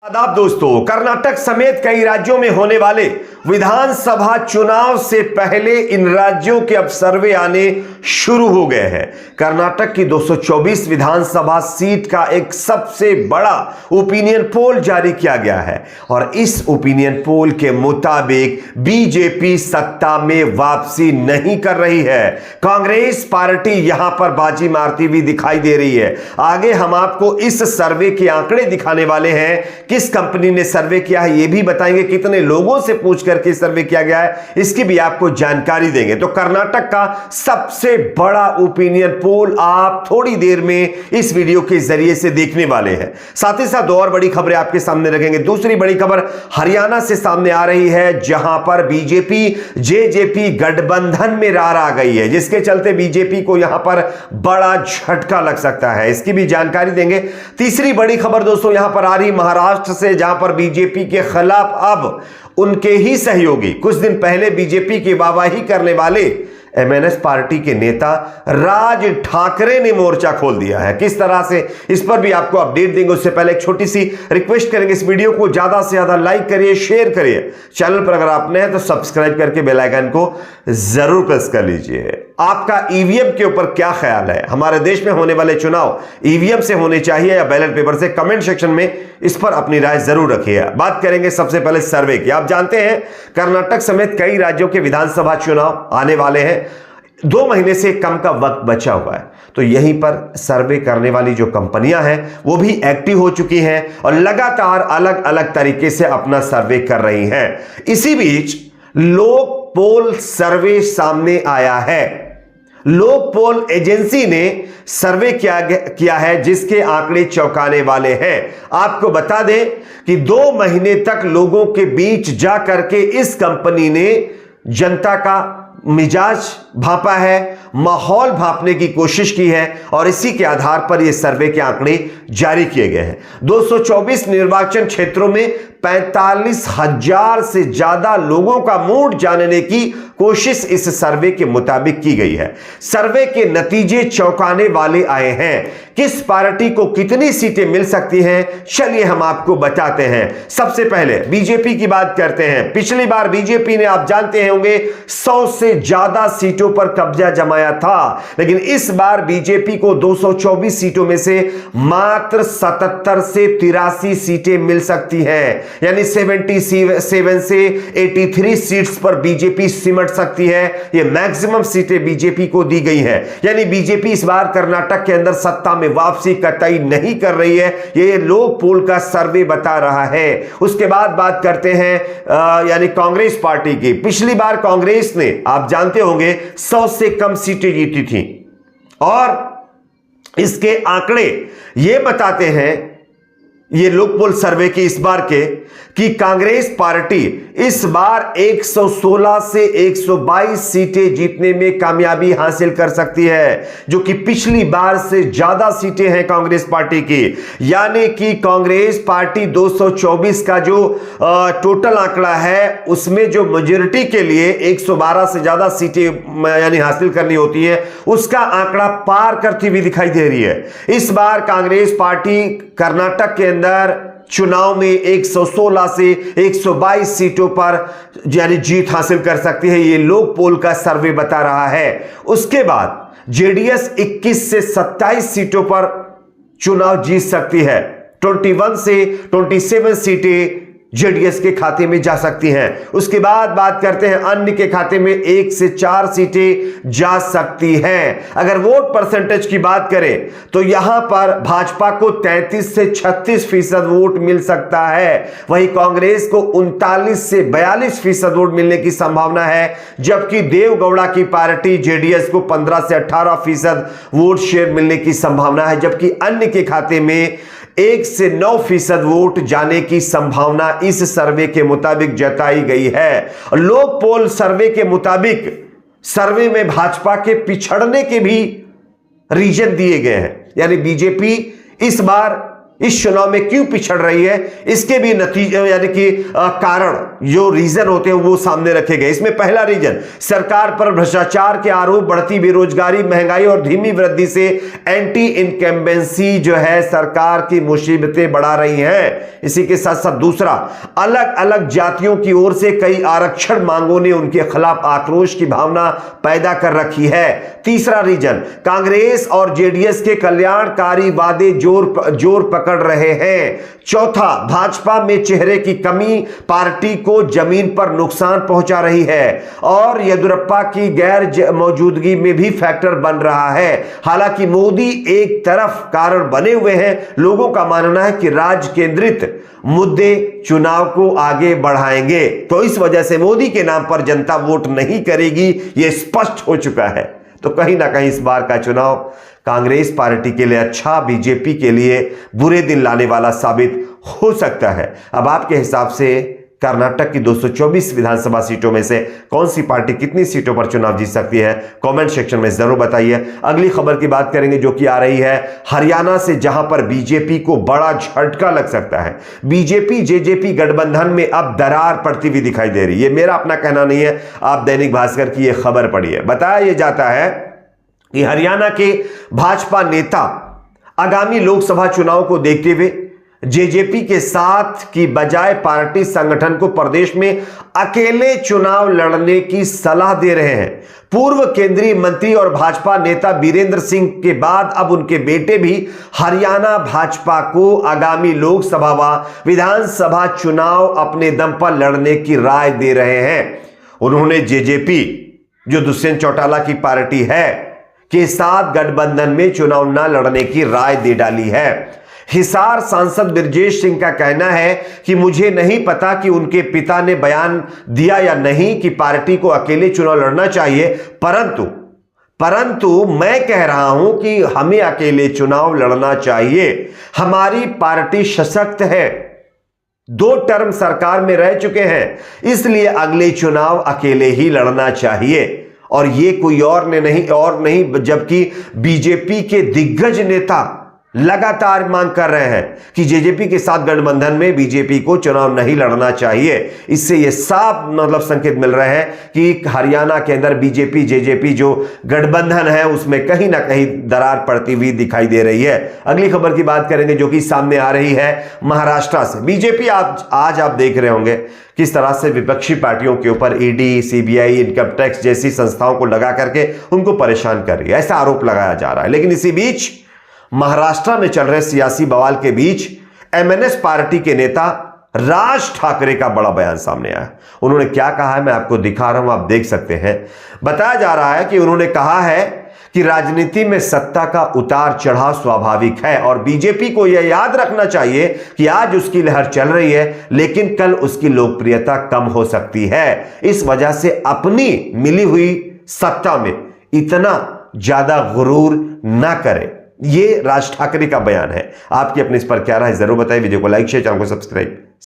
आदाब दोस्तों, कर्नाटक समेत कई राज्यों में होने वाले विधानसभा चुनाव से पहले इन राज्यों के अब सर्वे आने शुरू हो गए हैं। कर्नाटक की 224 विधानसभा सीट का एक सबसे बड़ा ओपिनियन पोल जारी किया गया है और इस ओपिनियन पोल के मुताबिक बीजेपी सत्ता में वापसी नहीं कर रही है। कांग्रेस पार्टी यहां पर बाजी मारती हुई दिखाई दे रही है। आगे हम आपको इस सर्वे के आंकड़े दिखाने वाले हैं। किस कंपनी ने सर्वे किया है यह भी बताएंगे, कितने लोगों से पूछ करके सर्वे किया गया है इसकी भी आपको जानकारी देंगे। तो कर्नाटक का सबसे बड़ा ओपिनियन पोल आप थोड़ी देर में इस वीडियो के जरिए से देखने वाले हैं। साथ ही साथ दो और बड़ी खबरें आपके सामने रखेंगे। दूसरी बड़ी खबर हरियाणा से सामने आ रही है, जहां पर बीजेपी जेजेपी गठबंधन में रार आ गई है, जिसके चलते बीजेपी को यहां पर बड़ा झटका लग सकता है, इसकी भी जानकारी देंगे। तीसरी बड़ी खबर दोस्तों यहां पर आ रही महाराष्ट्र से, जहां पर बीजेपी के खिलाफ अब उनके ही सहयोगी, कुछ दिन पहले बीजेपी की वाहवाही करने वाले एमएनएस पार्टी के नेता राज ठाकरे ने मोर्चा खोल दिया है। किस तरह से, इस पर भी आपको अपडेट देंगे। उससे पहले एक छोटी सी रिक्वेस्ट करेंगे, इस वीडियो को ज्यादा से ज्यादा लाइक करिए, शेयर करिए। चैनल पर अगर आप नए हैं तो सब्सक्राइब करके बेल आइकन को जरूर प्रेस कर लीजिए। आपका ईवीएम के ऊपर क्या ख्याल है? हमारे देश में होने वाले चुनाव ईवीएम से होने चाहिए या बैलेट पेपर से? कमेंट सेक्शन में इस पर अपनी राय जरूर रखिए। बात करेंगे सबसे पहले सर्वे की। आप जानते हैं कर्नाटक समेत कई राज्यों के विधानसभा चुनाव आने वाले हैं। 2 महीने से कम का वक्त बचा हुआ है, तो यहीं पर सर्वे करने वाली जो कंपनियां हैं वो भी एक्टिव हो चुकी हैं और लगातार अलग अलग तरीके से अपना सर्वे कर रही हैं। इसी बीच लोक पोल सर्वे सामने आया है। लोक पोल एजेंसी ने सर्वे किया है जिसके आंकड़े चौंकाने वाले हैं। आपको बता दें कि 2 महीने तक लोगों के बीच जा करके इस कंपनी ने जनता का मिजाज भापा है, माहौल भापने की कोशिश की है और इसी के आधार पर यह सर्वे के आंकड़े जारी किए गए हैं। 224 निर्वाचन क्षेत्रों में 45,000 से ज्यादा लोगों का मूड जानने की कोशिश इस सर्वे के मुताबिक की गई है। सर्वे के नतीजे चौंकाने वाले आए हैं। किस पार्टी को कितनी सीटें मिल सकती हैं, चलिए हम आपको बताते हैं। सबसे पहले बीजेपी की बात करते हैं। पिछली बार बीजेपी ने, आप जानते होंगे, 100 से ज्यादा सीटों पर कब्जा जमाया था, लेकिन इस बार बीजेपी को 224 सीटों में से मात्र 77 से 83 सीटें मिल सकती हैं, यानी 77 से 83 सीट्स पर बीजेपी सिमट सकती है। यह मैक्सिमम सीटें बीजेपी को दी गई हैं, यानी बीजेपी इस बार कर्नाटक के अंदर सत्ता में वापसी कतई नहीं कर रही है, यह लोक पोल का सर्वे बता रहा है। उसके बाद बात करते हैं यानी कांग्रेस पार्टी की। पिछली बार कांग्रेस ने, आप जानते होंगे, 100 से कम सीटें जीती थी और इसके आंकड़े यह बताते हैं, ये लोक पोल सर्वे के इस बार के, कि कांग्रेस पार्टी इस बार 116 से 122 सीटें जीतने में कामयाबी हासिल कर सकती है, जो कि पिछली बार से ज्यादा सीटें हैं कांग्रेस पार्टी की। यानी कि कांग्रेस पार्टी 224 का जो टोटल आंकड़ा है उसमें जो मेजॉरिटी के लिए 112 से ज्यादा सीटें यानी हासिल करनी होती है, उसका आंकड़ा पार करती हुई दिखाई दे रही है। इस बार कांग्रेस पार्टी कर्नाटक के अंदर चुनाव में 116 से 122 सीटों पर यानी जीत हासिल कर सकती है, ये लोक पोल का सर्वे बता रहा है। उसके बाद जेडीएस 21 से 27 सीटों पर चुनाव जीत सकती है। 21 से 27 सीटें जेडीएस के खाते में जा सकती हैं। उसके बाद बात करते हैं अन्य के खाते में 1 से 4 सीटें जा सकती हैं। अगर वोट परसेंटेज की बात करें तो यहां पर भाजपा को 33 से 36% वोट मिल सकता है, वहीं कांग्रेस को 39 से 42% वोट मिलने की संभावना है, जबकि देवगौड़ा की पार्टी जेडीएस को 15 से 18% वोट शेयर मिलने की संभावना है, जबकि अन्य के खाते में 1 से 9% वोट जाने की संभावना इस सर्वे के मुताबिक जताई गई है। लोक पोल सर्वे के मुताबिक सर्वे में भाजपा के पिछड़ने के भी रीजन दिए गए हैं, यानी बीजेपी इस बार इस चुनाव में क्यों पिछड़ रही है, इसके भी नतीजे यानी कि कारण जो रीजन होते हैं वो सामने रखे गए। इसमें पहला रीजन सरकार पर भ्रष्टाचार के आरोप, बढ़ती बेरोजगारी, महंगाई और धीमी वृद्धि से एंटी इनकम्बेंसी जो है सरकार की मुसीबतें बढ़ा रही हैं। इसी के साथ साथ दूसरा, अलग अलग जातियों की ओर से कई आरक्षण मांगों ने उनके खिलाफ आक्रोश की भावना पैदा कर रखी है। तीसरा रीजन, कांग्रेस और जेडीएस के कल्याणकारी वादे जोर पकड़ रहे हैं। चौथा, भाजपा में चेहरे की कमी पार्टी को जमीन पर नुकसान पहुंचा रही है और येदियुरप्पा की गैर मौजूदगी में भी फैक्टर बन रहा है। हालांकि मोदी एक तरफ कारण बने हुए हैं, लोगों का मानना है कि राज्य केंद्रित मुद्दे चुनाव को आगे बढ़ाएंगे, तो इस वजह से मोदी के नाम पर जनता वोट नहीं करेगी, यह स्पष्ट हो चुका है। तो कहीं ना कहीं इस बार का चुनाव कांग्रेस पार्टी के लिए अच्छा, बीजेपी के लिए बुरे दिन लाने वाला साबित हो सकता है। अब आपके हिसाब से कर्नाटक की 224 विधानसभा सीटों में से कौन सी पार्टी कितनी सीटों पर चुनाव जीत सकती है, कमेंट सेक्शन में जरूर बताइए। अगली खबर की बात करेंगे जो कि आ रही है हरियाणा से, जहां पर बीजेपी को बड़ा झटका लग सकता है। बीजेपी जेजेपी गठबंधन में अब दरार पड़ती हुई दिखाई दे रही है। मेरा अपना कहना नहीं है, आप दैनिक भास्कर की यह खबर पढ़िए। बताया यह जाता है कि हरियाणा के भाजपा नेता आगामी लोकसभा चुनाव को देखते हुए जेजेपी के साथ की बजाय पार्टी संगठन को प्रदेश में अकेले चुनाव लड़ने की सलाह दे रहे हैं। पूर्व केंद्रीय मंत्री और भाजपा नेता बीरेंद्र सिंह के बाद अब उनके बेटे भी हरियाणा भाजपा को आगामी लोकसभा व विधानसभा चुनाव अपने दम पर लड़ने की राय दे रहे हैं। उन्होंने जेजेपी, जो दुष्यंत चौटाला की पार्टी है, के साथ गठबंधन में चुनाव न लड़ने की राय दे डाली है। हिसार सांसद ब्रजेश सिंह का कहना है कि मुझे नहीं पता कि उनके पिता ने बयान दिया या नहीं कि पार्टी को अकेले चुनाव लड़ना चाहिए, परंतु मैं कह रहा हूं कि हमें अकेले चुनाव लड़ना चाहिए। हमारी पार्टी सशक्त है, 2 टर्म सरकार में रह चुके हैं, इसलिए अगले चुनाव अकेले ही लड़ना चाहिए। और ये कोई और नहीं जबकि बीजेपी के दिग्गज नेता लगातार मांग कर रहे हैं कि जेजेपी के साथ गठबंधन में बीजेपी को चुनाव नहीं लड़ना चाहिए। इससे यह साफ संकेत मिल रहे हैं कि हरियाणा के अंदर बीजेपी जेजेपी जो गठबंधन है उसमें कहीं ना कहीं दरार पड़ती हुई दिखाई दे रही है। अगली खबर की बात करेंगे जो कि सामने आ रही है महाराष्ट्र से। बीजेपी आज आप देख रहे होंगे किस तरह से विपक्षी पार्टियों के ऊपर ईडी, सीबीआई, इनकम टैक्स जैसी संस्थाओं को लगा करके उनको परेशान कर रही है, ऐसा आरोप लगाया जा रहा है। लेकिन इसी बीच महाराष्ट्र में चल रहे सियासी बवाल के बीच एमएनएस पार्टी के नेता राज ठाकरे का बड़ा बयान सामने आया। उन्होंने क्या कहा है मैं आपको दिखा रहा हूं, आप देख सकते हैं। बताया जा रहा है कि उन्होंने कहा है कि राजनीति में सत्ता का उतार चढ़ाव स्वाभाविक है और बीजेपी को यह याद रखना चाहिए कि आज उसकी लहर चल रही है, लेकिन कल उसकी लोकप्रियता कम हो सकती है। इस वजह से अपनी मिली हुई सत्ता में इतना ज्यादा गुरूर ना करें। ये राज ठाकरे का बयान है। आपकी अपने इस पर क्या राय, जरूर बताइए। वीडियो को लाइक शेयर, चैनल को सब्सक्राइब